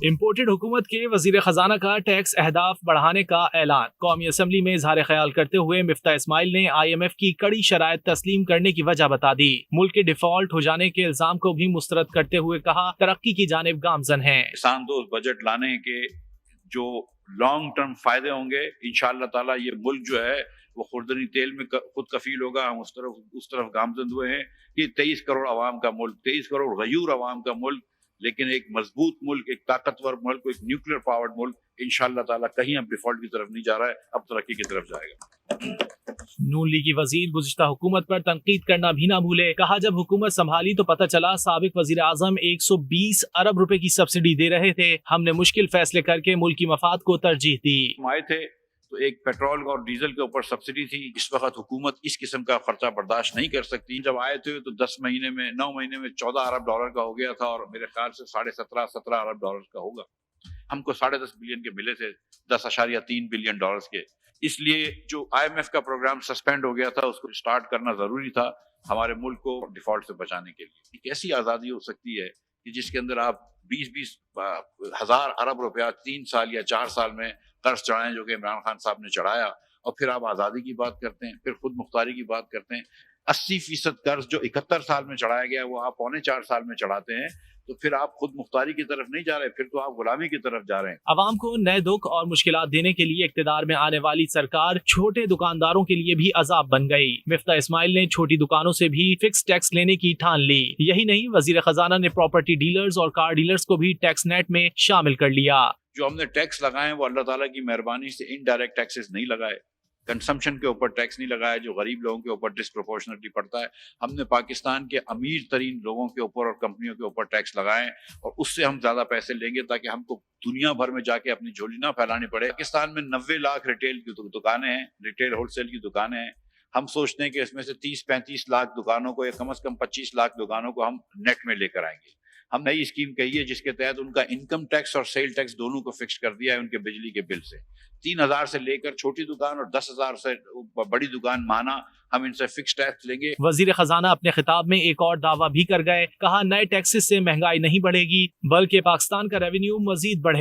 Imported حکومت کے وزیر خزانہ کا ٹیکس اہداف بڑھانے کا اعلان۔ قومی اسمبلی میں اظہار خیال کرتے ہوئے مفتاح اسماعیل نے IMF کی کڑی شرائط تسلیم کرنے کی وجہ بتا دی۔ ملک کے ڈیفالٹ ہو جانے کے الزام کو بھی مسترد کرتے ہوئے کہا ترقی کی جانب گامزن ہے۔ کسان دوست بجٹ لانے کے جو لانگ ٹرم فائدے ہوں گے انشاءاللہ تعالی یہ ملک جو ہے وہ خوردنی تیل میں خود کفیل ہوگا۔ ہم اس طرف گامزن ہوئے ہیں کہ 23 کروڑ عوام کا ملک، 23 کروڑ غیور عوام کا ملک، لیکن ایک مضبوط ملک، ایک طاقتور ملک، ایک نیوکلیر پاورڈ ملک انشاءاللہ تعالی کہیں اب ڈیفالٹ کی طرف نہیں جا رہا ہے، اب ترقی کی طرف جائے گا۔ نون لیگی وزیر گزشتہ حکومت پر تنقید کرنا بھی نہ بھولے۔ کہا جب حکومت سنبھالی تو پتہ چلا سابق وزیر اعظم 120 ارب روپے کی سبسڈی دے رہے تھے۔ ہم نے مشکل فیصلے کر کے ملک کی مفاد کو ترجیح دی۔ ہم آئے تھے تو ایک پیٹرول اور ڈیزل کے اوپر سبسڈی تھی۔ اس وقت حکومت اس قسم کا خرچہ برداشت نہیں کر سکتی۔ جب آئے تھے تو 9 مہینے میں 14 ارب ڈالر کا ہو گیا تھا، اور میرے خیال سے 17.5 ارب ڈالر کا ہوگا۔ ہم کو 10.5 بلین کے ملے تھے، 10.3 بلین ڈالرز کے۔ اس لیے جو IMF کا پروگرام سسپینڈ ہو گیا تھا اس کو سٹارٹ کرنا ضروری تھا ہمارے ملک کو ڈیفالٹ سے بچانے کے لیے۔ ایک ایسی آزادی ہو سکتی ہے کہ جس کے اندر آپ 20 ہزار ارب روپیہ 3 سال یا 4 سال میں قرض چڑھائیں، جو کہ عمران خان صاحب نے چڑھایا، اور پھر آپ آزادی کی بات کرتے ہیں، پھر خود مختاری کی بات کرتے ہیں۔ 80% قرض جو 71 سال میں چڑھایا گیا وہ آپ 3.25 سال میں چڑھاتے ہیں، تو پھر آپ خود مختاری کی طرف نہیں جا رہے، پھر تو آپ غلامی کی طرف جا رہے ہیں۔ عوام کو نئے دکھ اور مشکلات دینے کے لیے اقتدار میں آنے والی سرکار چھوٹے دکانداروں کے لیے بھی عذاب بن گئی۔ مفتاح اسماعیل نے چھوٹی دکانوں سے بھی فکس ٹیکس لینے کی ٹھان لی۔ یہی نہیں، وزیر خزانہ نے پراپرٹی ڈیلرز اور کار ڈیلرز کو بھی ٹیکس نیٹ میں شامل کر لیا۔ جو ہم نے ٹیکس لگائے وہ اللہ تعالیٰ کی مہربانی سے انڈائریکٹ ٹیکسز نہیں لگائے، کنسمپشن کے اوپر ٹیکس نہیں لگایا جو غریب لوگوں کے اوپر ڈسپروپورشنٹلی پڑتا ہے۔ ہم نے پاکستان کے امیر ترین لوگوں کے اوپر اور کمپنیوں کے اوپر ٹیکس لگائے، اور اس سے ہم زیادہ پیسے لیں گے تاکہ ہم کو دنیا بھر میں جا کے اپنی جھولی نہ پھیلانی پڑے۔ پاکستان میں 90 لاکھ ریٹیل کی دکانیں ہیں، ریٹیل ہول سیل کی دکانیں ہیں۔ ہم سوچتے ہیں کہ اس میں سے 30-35 لاکھ دکانوں کو یا کم از کم 25 لاکھ دکانوں کو ہم نیٹ میں لے کر آئیں گے۔ ہم نئی اسکیم کہی ہے جس کے تحت ان کا انکم ٹیکس اور سیل ٹیکس دونوں کو فکس کر دیا ہے ان کے بجلی کے بل سے۔ 3,000 سے لے کر چھوٹی دکان اور 10,000 سے بڑی دکان مانا ہم ان سے فکس ٹیکس لیں گے۔ وزیر خزانہ اپنے خطاب میں ایک اور دعویٰ بھی کر گئے۔ کہا نئے ٹیکسز سے مہنگائی نہیں بڑھے گی بلکہ پاکستان کا ریونیو مزید بڑھے